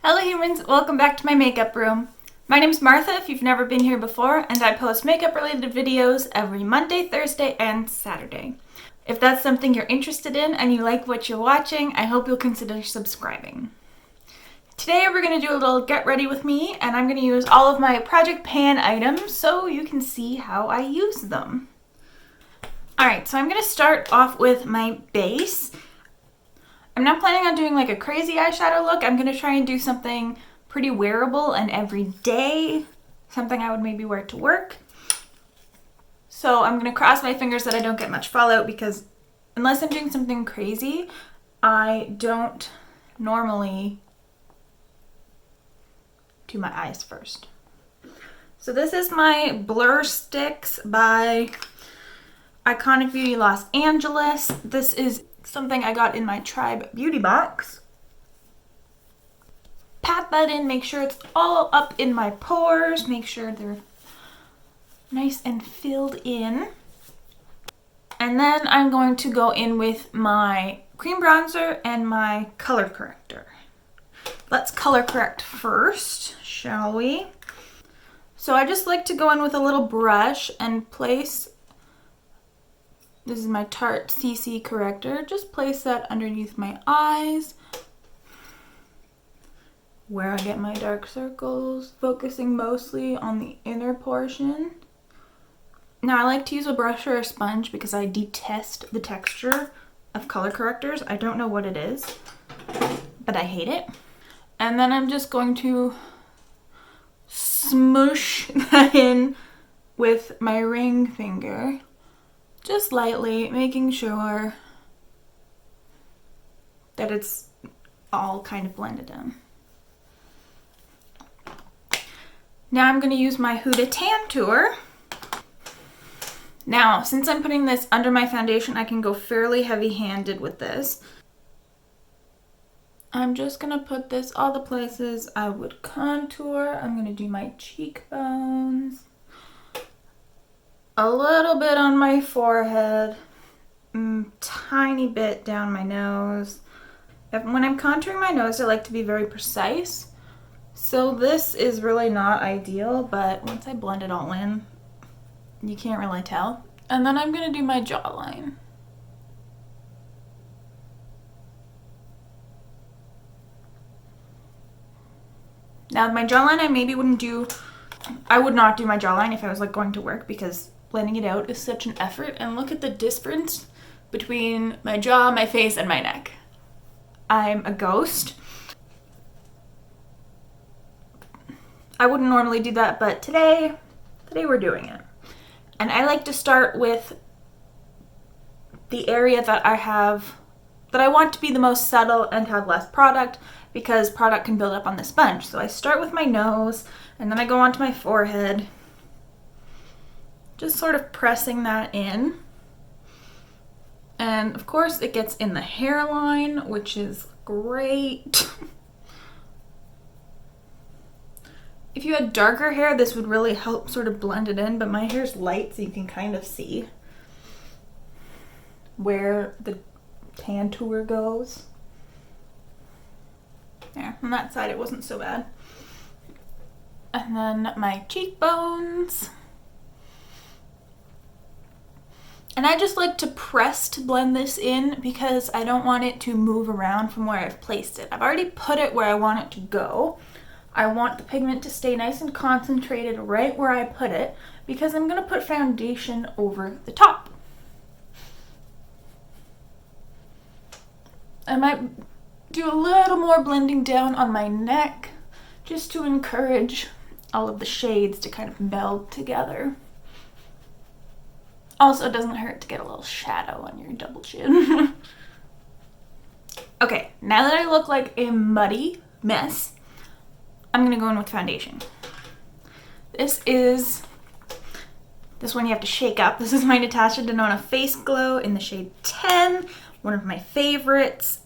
Hello humans, welcome back to my makeup room. My name's Martha if you've never been here before, and I post makeup related videos every Monday, Thursday, and Saturday. If that's something you're interested in and you like what you're watching, I hope you'll consider subscribing. Today we're going to do a little get ready with me, and I'm going to use all of my Project Pan items so you can see how I use them. Alright, so I'm going to start off with my base. I'm not planning on doing like a crazy eyeshadow look. I'm going to try and do something pretty wearable and everyday. Something I would maybe wear to work. So I'm going to cross my fingers that I don't get much fallout because unless I'm doing something crazy, I don't normally do my eyes first. So this is my Blur Stix by Iconic Beauty Los Angeles. This is something I got in my Tribe beauty box. Pat that in, make sure it's all up in my pores, make sure they're nice and filled in. And then I'm going to go in with my cream bronzer and my color corrector. Let's color correct first, shall we? So I just like to go in with a little brush and place, this is my Tarte CC corrector, just place that underneath my eyes where I get my dark circles, focusing mostly on the inner portion. Now I like to use a brush or a sponge because I detest the texture of color correctors. I don't know what it is, but I hate it. And then I'm just going to smoosh that in with my ring finger. Just lightly, making sure that it's all kind of blended in. Now I'm going to use my Huda Tantour. Now, since I'm putting this under my foundation, I can go fairly heavy-handed with this. I'm just going to put this all the places I would contour. I'm going to do my cheekbones. A little bit on my forehead, tiny bit down my nose. When I'm contouring my nose, I like to be very precise. So this is really not ideal, but once I blend it all in, you can't really tell. And then I'm going to do my jawline. Now my jawline I would not do my jawline if I was like going to work because blending it out is such an effort, and look at the difference between my jaw, my face, and my neck. I'm a ghost. I wouldn't normally do that, but today we're doing it. And I like to start with the area that I want to be the most subtle and have less product, because product can build up on the sponge. So I start with my nose, and then I go onto my forehead. Just sort of pressing that in. And of course it gets in the hairline, which is great. If you had darker hair, this would really help sort of blend it in, but my hair's light, so you can kind of see where the Tantour goes. There, on that side it wasn't so bad. And then my cheekbones. And I just like to press to blend this in because I don't want it to move around from where I've placed it. I've already put it where I want it to go. I want the pigment to stay nice and concentrated right where I put it because I'm going to put foundation over the top. I might do a little more blending down on my neck just to encourage all of the shades to kind of meld together. Also, it doesn't hurt to get a little shadow on your double chin. Okay, now that I look like a muddy mess, I'm gonna go in with foundation. This one you have to shake up. This is my Natasha Denona Face Glow in the shade 10, one of my favorites.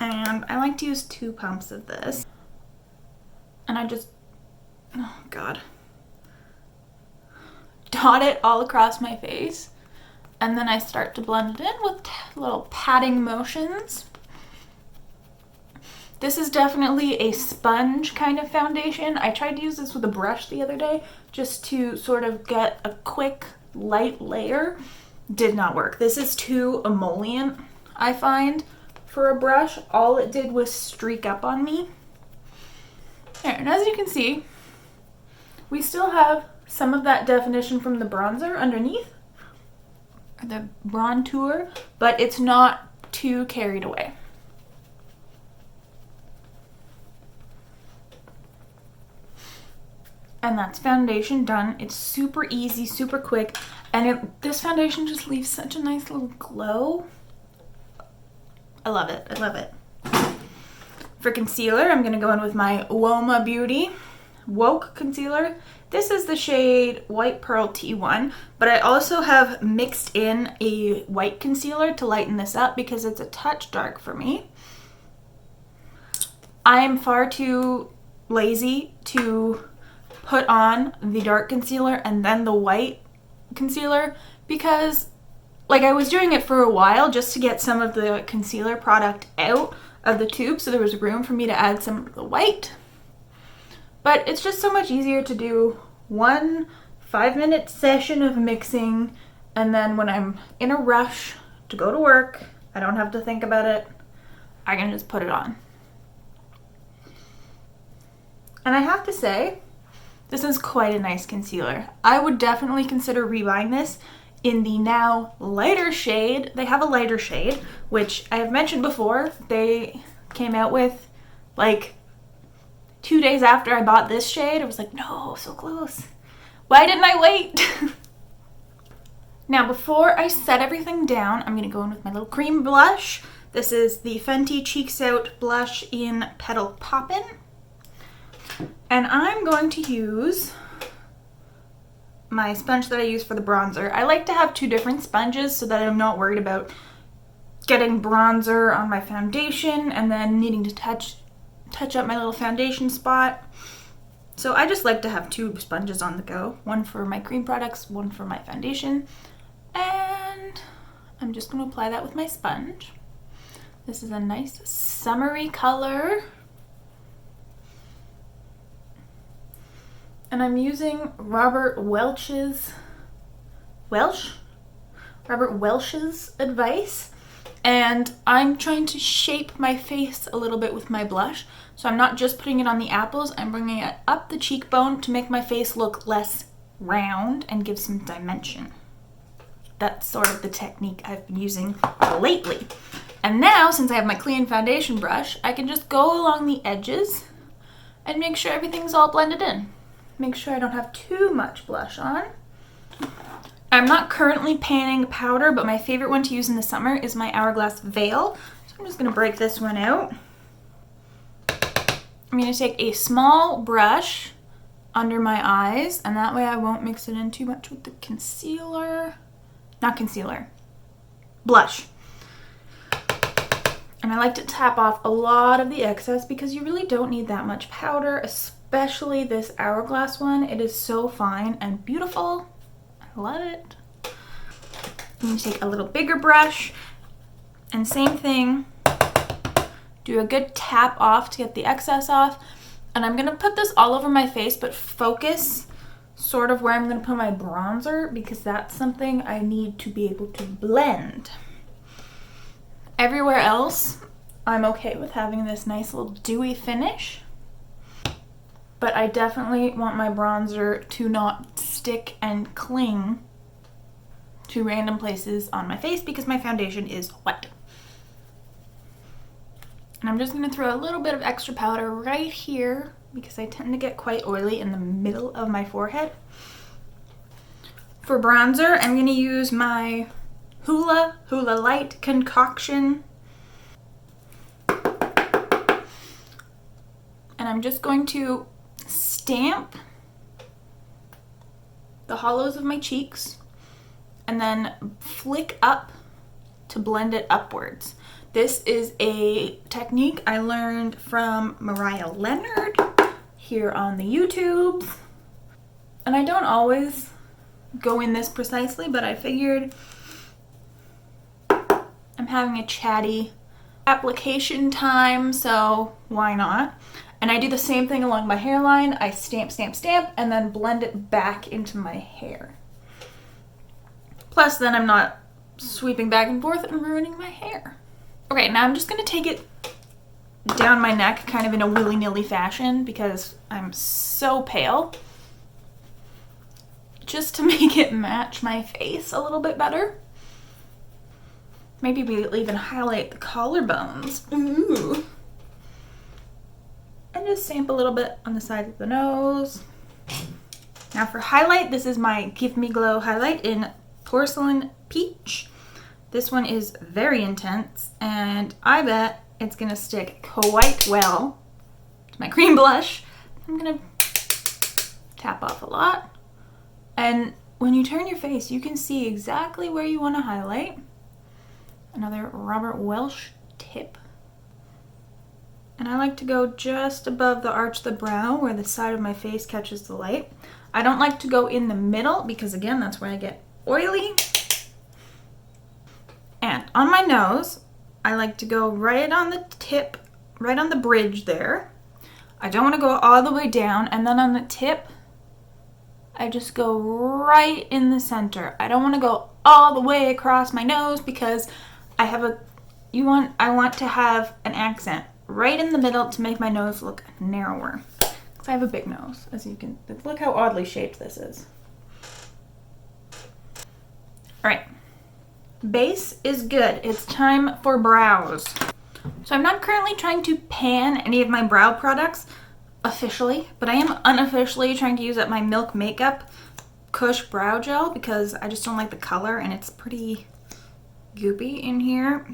And I like to use 2 pumps of this. And I just, oh God. Dot it all across my face, and then I start to blend it in with little patting motions. This is definitely a sponge kind of foundation. I tried to use this with a brush the other day just to sort of get a quick light layer. Did not work. This is too emollient, I find, for a brush. All it did was streak up on me. There, and as you can see, we still have some of that definition from the bronzer underneath, the Brontour, but it's not too carried away. And that's foundation done. It's super easy, super quick, and this foundation just leaves such a nice little glow. I love it. I love it. For concealer, I'm going to go in with my Uoma Beauty Woke Concealer. This is the shade White Pearl T1, but I also have mixed in a white concealer to lighten this up because it's a touch dark for me. I am far too lazy to put on the dark concealer and then the white concealer because, like, I was doing it for a while just to get some of the concealer product out of the tube so there was room for me to add some of the white. But it's just so much easier to do one 5-minute session of mixing, and then when I'm in a rush to go to work, I don't have to think about it. I can just put it on. And I have to say, this is quite a nice concealer. I would definitely consider rebuying this in the now lighter shade. They have a lighter shade, which I have mentioned before. They came out with like 2 days after I bought this shade. I was like, no, so close. Why didn't I wait? Now, before I set everything down, I'm gonna go in with my little cream blush. This is the Fenty Cheeks Out blush in Petal Poppin'. And I'm going to use my sponge that I use for the bronzer. I like to have 2 different sponges so that I'm not worried about getting bronzer on my foundation and then needing to touch up my little foundation spot. So I just like to have 2 sponges on the go. One for my cream products, one for my foundation. And I'm just going to apply that with my sponge. This is a nice summery color. And I'm using Robert Welch's advice. And I'm trying to shape my face a little bit with my blush. So I'm not just putting it on the apples, I'm bringing it up the cheekbone to make my face look less round and give some dimension. That's sort of the technique I've been using lately. And now, since I have my clean foundation brush, I can just go along the edges and make sure everything's all blended in. Make sure I don't have too much blush on. I'm not currently panning powder, but my favorite one to use in the summer is my Hourglass Veil. So I'm just going to break this one out. I'm going to take a small brush under my eyes, and that way I won't mix it in too much with the concealer. Not concealer. Blush. And I like to tap off a lot of the excess because you really don't need that much powder, especially this Hourglass one. It is so fine and beautiful. I love it. I'm going to take a little bigger brush and same thing. Do a good tap off to get the excess off. And I'm going to put this all over my face, but focus sort of where I'm going to put my bronzer because that's something I need to be able to blend. Everywhere else, I'm okay with having this nice little dewy finish. But I definitely want my bronzer to not stick and cling to random places on my face because my foundation is wet. And I'm just going to throw a little bit of extra powder right here because I tend to get quite oily in the middle of my forehead. For bronzer, I'm going to use my Hoola Lite concoction. And I'm just going to stamp the hollows of my cheeks and then flick up to blend it upwards. This is a technique I learned from Mariah Leonard here on the YouTube. And I don't always go in this precisely, but I figured I'm having a chatty application time, so why not? And I do the same thing along my hairline. I stamp, stamp, stamp, and then blend it back into my hair. Plus, then I'm not sweeping back and forth and ruining my hair. Okay, now I'm just gonna take it down my neck kind of in a willy-nilly fashion because I'm so pale. Just to make it match my face a little bit better. Maybe we'll even highlight the collarbones. Ooh. And just stamp a little bit on the side of the nose. Now for highlight, this is my Give Me Glow highlight in Porcelain Peach. This one is very intense, and I bet it's gonna stick quite well to my cream blush. I'm gonna tap off a lot. And when you turn your face, you can see exactly where you want to highlight. Another Robert Welsh tip. And I like to go just above the arch of the brow where the side of my face catches the light. I don't like to go in the middle because, again, that's where I get oily. And on my nose, I like to go right on the tip, right on the bridge there. I don't want to go all the way down, and then on the tip, I just go right in the center. I don't want to go all the way across my nose because I want to have an accent right in the middle to make my nose look narrower. Because I have a big nose, as you can, look how oddly shaped this is. All right. Base is good. It's time for brows. So I'm not currently trying to pan any of my brow products officially, but I am unofficially trying to use up my Milk Makeup Kush brow gel because I just don't like the color and it's pretty goopy in here.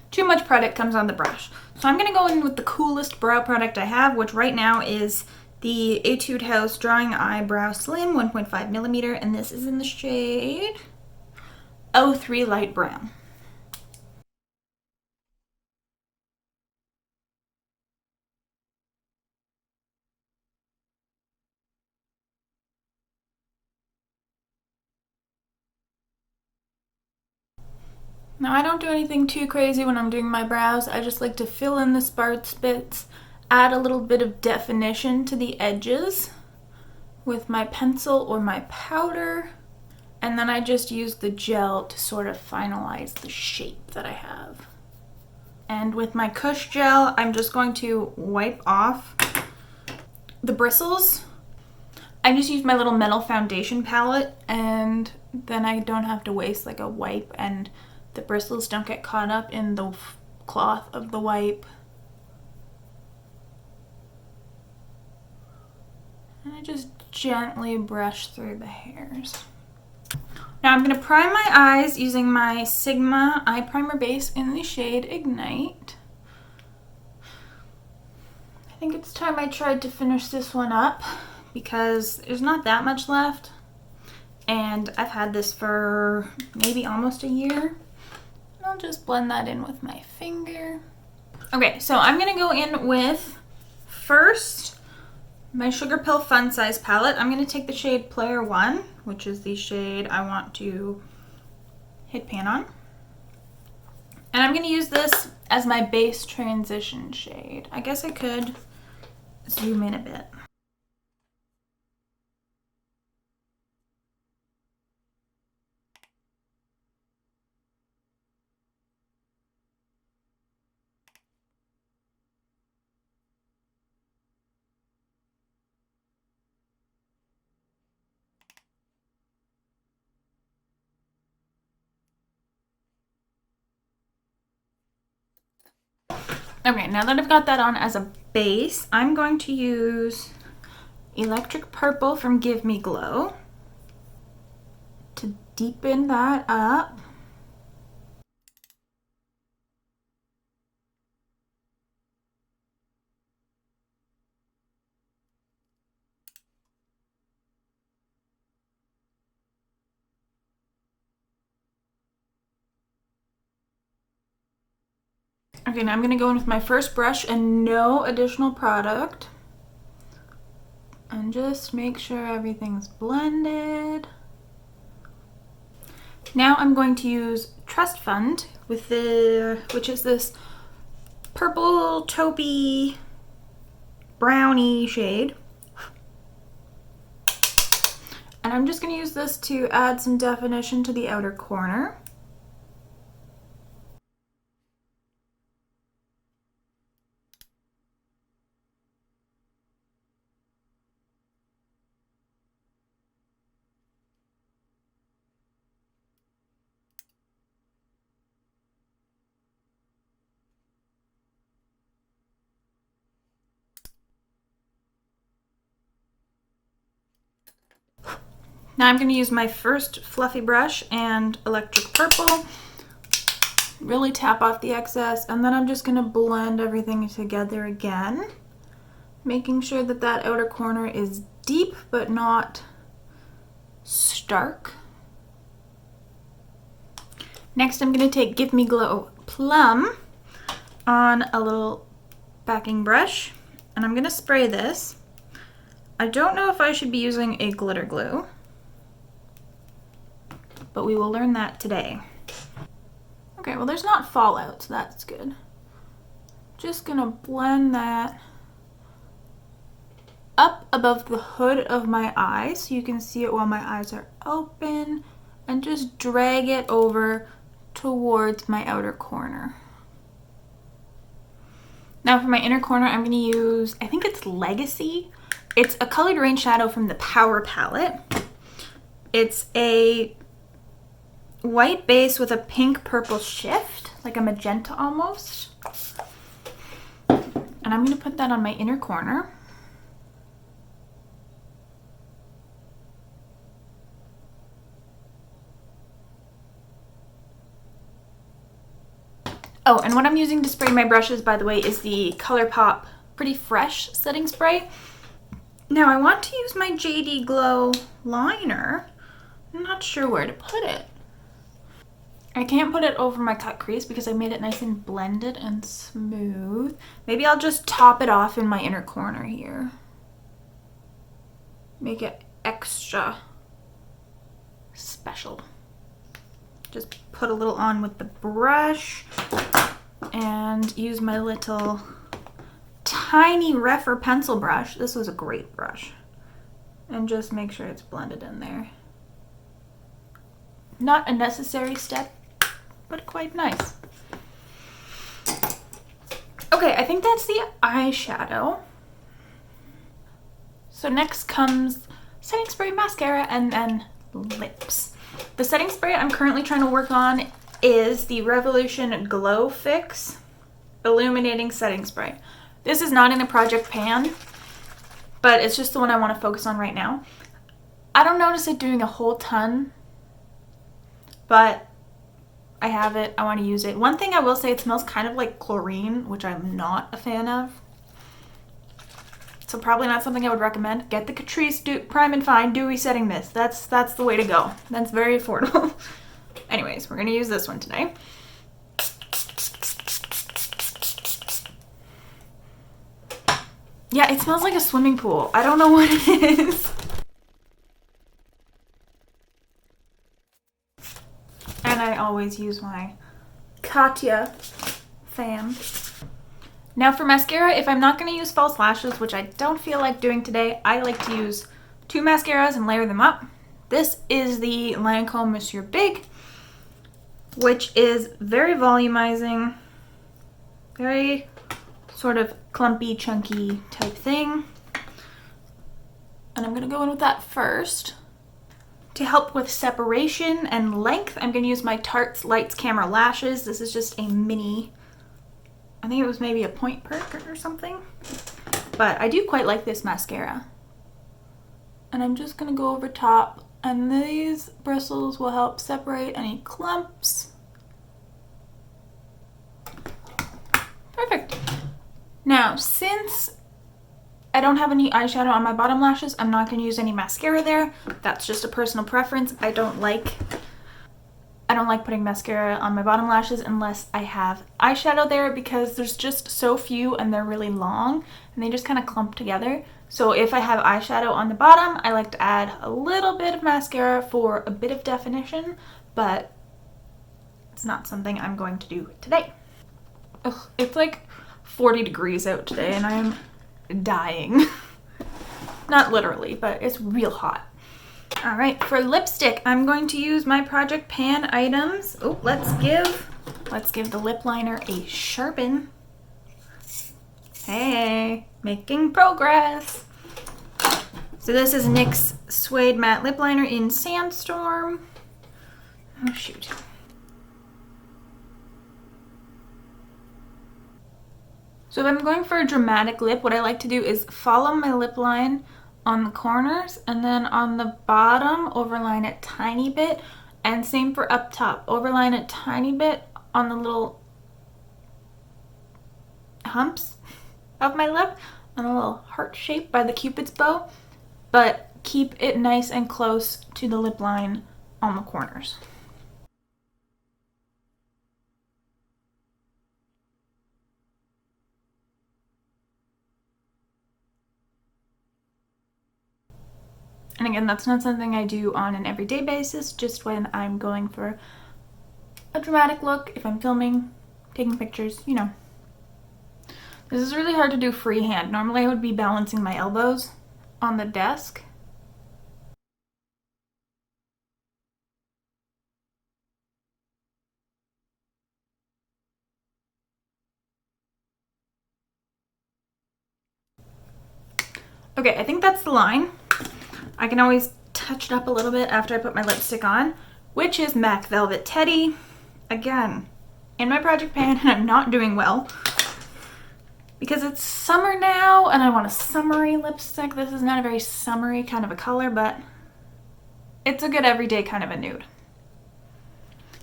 Too much product comes on the brush. So I'm gonna go in with the coolest brow product I have, which right now is the Etude House Drawing Eyebrow Slim 1.5 millimeter, and this is in the shade 03 Light Brown. Now I don't do anything too crazy when I'm doing my brows. I just like to fill in the sparse bits, add a little bit of definition to the edges with my pencil or my powder, and then I just use the gel to sort of finalize the shape that I have. And with my Kush gel, I'm just going to wipe off the bristles. I just use my little metal foundation palette, and then I don't have to waste like a wipe, and the bristles don't get caught up in the cloth of the wipe. And I just gently brush through the hairs. Now I'm going to prime my eyes using my Sigma eye primer base in the shade Ignite. I think it's time I tried to finish this one up because there's not that much left. And I've had this for maybe almost a year. I'll just blend that in with my finger. Okay, so I'm gonna go in with, first, my Sugar Pill Fun Size palette. I'm gonna take the shade Player 1, which is the shade I want to hit pan on. And I'm gonna use this as my base transition shade. I guess I could zoom in a bit. Okay, now that I've got that on as a base, I'm going to use Electric Purple from Give Me Glow to deepen that up. Okay, now I'm gonna go in with my first brush and no additional product. And just make sure everything's blended. Now I'm going to use Trust Fund with which is this purple taupey brownie shade. And I'm just going to use this to add some definition to the outer corner. Now I'm going to use my first fluffy brush and electric purple, really tap off the excess, and then I'm just going to blend everything together again, making sure that that outer corner is deep but not stark. Next I'm going to take Give Me Glow Plum on a little backing brush, and I'm going to spray this. I don't know if I should be using a glitter glue, but we will learn that today. Okay, well there's not fallout, so that's good. Just gonna blend that up above the hood of my eye so you can see it while my eyes are open, and just drag it over towards my outer corner. Now for my inner corner, I'm gonna use, I think it's Legacy. It's a colored rain shadow from the Power palette. It's a white base with a pink purple shift, like a magenta almost. And I'm going to put that on my inner corner. Oh, and what I'm using to spray my brushes, by the way, is the Colourpop Pretty Fresh setting spray. Now I want to use my JD Glow liner. I'm not sure where to put it. I can't put it over my cut crease because I made it nice and blended and smooth. Maybe I'll just top it off in my inner corner here. Make it extra special. Just put a little on with the brush and use my little tiny Refer pencil brush. This was a great brush. And just make sure it's blended in there. Not a necessary step, but quite nice. Okay, I think that's the eyeshadow. So next comes setting spray, mascara, and then lips. The setting spray I'm currently trying to work on is the Revolution Glow Fix Illuminating Setting Spray. This is not in a project pan, but it's just the one I want to focus on right now. I don't notice it doing a whole ton, but I have it, I want to use it. One thing I will say, it smells kind of like chlorine, which I'm not a fan of. So probably not something I would recommend. Get the Catrice Prime and Fine Dewy Setting Mist. That's the way to go. That's very affordable. Anyways, we're going to use this one today. Yeah, it smells like a swimming pool. I don't know what it is. And I always use my Katya fan. Now for mascara, if I'm not going to use false lashes, which I don't feel like doing today, I like to use two mascaras and layer them up. This is the Lancome Monsieur Big, which is very volumizing, very sort of clumpy, chunky type thing. And I'm going to go in with that first. To help with separation and length, I'm going to use my Tarte Lights Camera Lashes. This is just a mini, I think it was maybe a point perk or something. But I do quite like this mascara. And I'm just going to go over top, and these bristles will help separate any clumps. Perfect. Now, since I don't have any eyeshadow on my bottom lashes, I'm not going to use any mascara there. That's just a personal preference. I don't like putting mascara on my bottom lashes unless I have eyeshadow there, because there's just so few and they're really long and they just kind of clump together. So if I have eyeshadow on the bottom, I like to add a little bit of mascara for a bit of definition, but it's not something I'm going to do today. Ugh, it's like 40 degrees out today and I am dying. Not literally, but it's real hot. All right, for lipstick, I'm going to use my Project Pan items. Oh, let's give the lip liner a sharpen. Hey, making progress. So this is NYX's Suede Matte Lip Liner in Sandstorm. Oh, shoot. So if I'm going for a dramatic lip, what I like to do is follow my lip line on the corners and then on the bottom, overline it tiny bit. And same for up top, overline it tiny bit on the little humps of my lip, on a little heart shape by the Cupid's bow, but keep it nice and close to the lip line on the corners. And again, that's not something I do on an everyday basis, just when I'm going for a dramatic look, if I'm filming, taking pictures, you know. This is really hard to do freehand. Normally I would be balancing my elbows on the desk. Okay, I think that's the line. I can always touch it up a little bit after I put my lipstick on, which is MAC Velvet Teddy. Again, in my Project Pan, and I'm not doing well because it's summer now and I want a summery lipstick. This is not a very summery kind of a color, but it's a good everyday kind of a nude.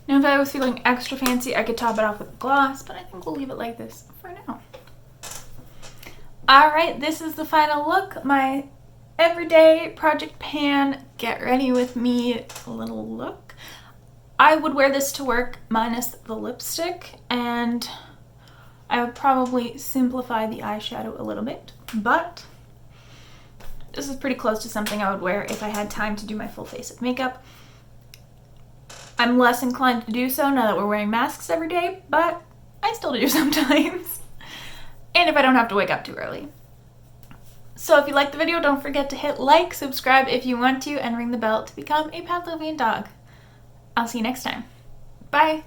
Now if I was feeling extra fancy, I could top it off with gloss, but I think we'll leave it like this for now. Alright, this is the final look. My everyday Project Pan get ready with me little look. I would wear this to work minus the lipstick, and I would probably simplify the eyeshadow a little bit, but this is pretty close to something I would wear if I had time to do my full face of makeup. I'm less inclined to do so now that we're wearing masks every day, but I still do sometimes. And if I don't have to wake up too early. So if you liked the video, don't forget to hit like, subscribe if you want to, and ring the bell to become a Pavlovian dog. I'll see you next time. Bye!